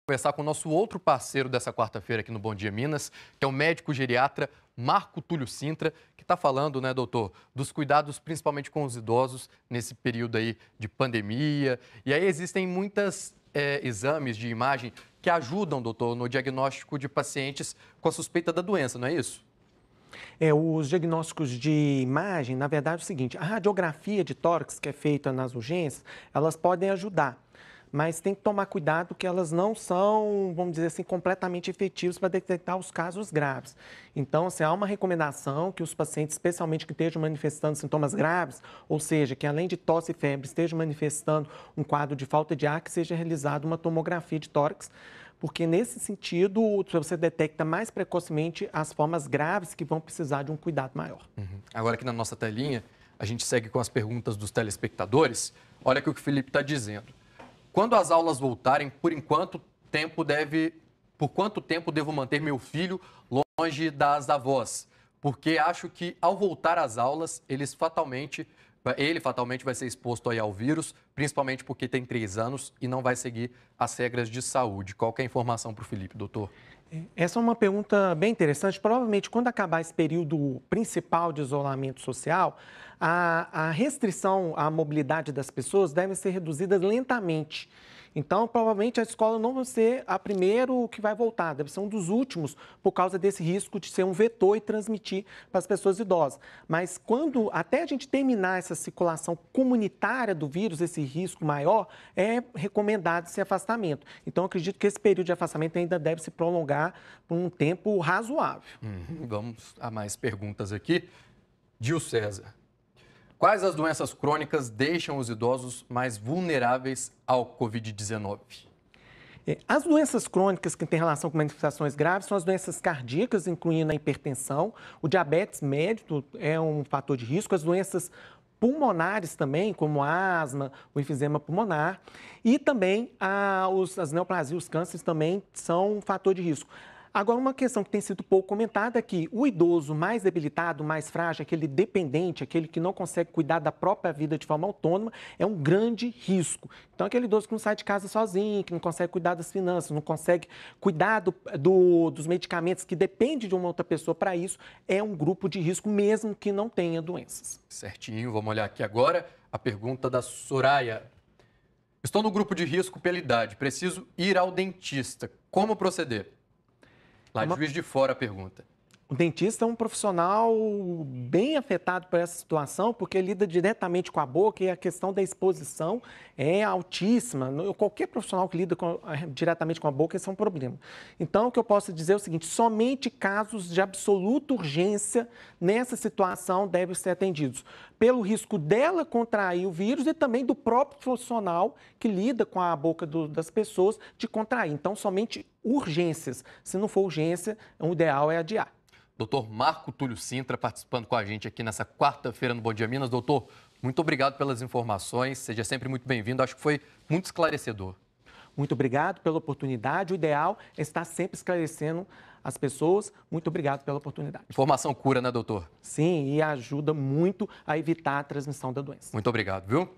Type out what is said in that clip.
Conversar com o nosso outro parceiro dessa quarta-feira aqui no Bom Dia Minas, que é o médico geriatra Marco Túlio Sintra, que está falando, né, doutor, dos cuidados principalmente com os idosos nesse período aí de pandemia. E aí existem muitos exames de imagem que ajudam, doutor, no diagnóstico de pacientes com a suspeita da doença, não é isso? Os diagnósticos de imagem, na verdade, é o seguinte: a radiografia de tórax que é feita nas urgências, elas podem ajudar, mas tem que tomar cuidado que elas não são, vamos dizer assim, completamente efetivas para detectar os casos graves. Então, assim, há uma recomendação que os pacientes, especialmente que estejam manifestando sintomas graves, ou seja, que além de tosse e febre estejam manifestando um quadro de falta de ar, que seja realizada uma tomografia de tórax, porque nesse sentido você detecta mais precocemente as formas graves que vão precisar de um cuidado maior. Agora aqui na nossa telinha, a gente segue com as perguntas dos telespectadores. Olha aqui o que o Felipe está dizendo. Quando as aulas voltarem, por quanto tempo devo manter meu filho longe das avós? Porque acho que ao voltar às aulas, ele fatalmente vai ser exposto aí ao vírus, principalmente porque tem 3 anos e não vai seguir as regras de saúde. Qual que é a informação para o Felipe, doutor? Essa é uma pergunta bem interessante. Provavelmente, quando acabar esse período principal de isolamento social, a restrição à mobilidade das pessoas deve ser reduzida lentamente. Então, provavelmente, a escola não vai ser a primeiro que vai voltar, deve ser um dos últimos, por causa desse risco de ser um vetor e transmitir para as pessoas idosas. Mas até a gente terminar essa circulação comunitária do vírus, esse risco maior, é recomendado esse afastamento. Então, acredito que esse período de afastamento ainda deve se prolongar por um tempo razoável. Vamos a mais perguntas aqui. Gil César. Quais as doenças crônicas deixam os idosos mais vulneráveis ao Covid-19? As doenças crônicas que têm relação com manifestações graves são as doenças cardíacas, incluindo a hipertensão, o diabetes médio é um fator de risco, as doenças pulmonares também, como a asma, o enfisema pulmonar, e também as neoplasias, os cânceres também são um fator de risco. Agora, uma questão que tem sido pouco comentada é que o idoso mais debilitado, mais frágil, aquele dependente, aquele que não consegue cuidar da própria vida de forma autônoma, é um grande risco. Então, aquele idoso que não sai de casa sozinho, que não consegue cuidar das finanças, não consegue cuidar dos medicamentos, que depende de uma outra pessoa para isso, é um grupo de risco, mesmo que não tenha doenças. Certinho, vamos olhar aqui agora a pergunta da Soraya. Estou no grupo de risco pela idade, preciso ir ao dentista. Como proceder? Lá de Juiz de Fora a pergunta. O dentista é um profissional bem afetado por essa situação, porque lida diretamente com a boca e a questão da exposição é altíssima. Qualquer profissional que lida diretamente com a boca, esse é um problema. Então, o que eu posso dizer é o seguinte: somente casos de absoluta urgência nessa situação devem ser atendidos, pelo risco dela contrair o vírus e também do próprio profissional que lida com a boca das pessoas de contrair. Então, somente urgências. Se não for urgência, o ideal é adiar. Doutor Marco Túlio Sintra participando com a gente aqui nessa quarta-feira no Bom Dia Minas. Doutor, muito obrigado pelas informações, seja sempre muito bem-vindo, acho que foi muito esclarecedor. Muito obrigado pela oportunidade, o ideal é estar sempre esclarecendo as pessoas. Muito obrigado pela oportunidade. Informação cura, né, doutor? Sim, e ajuda muito a evitar a transmissão da doença. Muito obrigado, viu?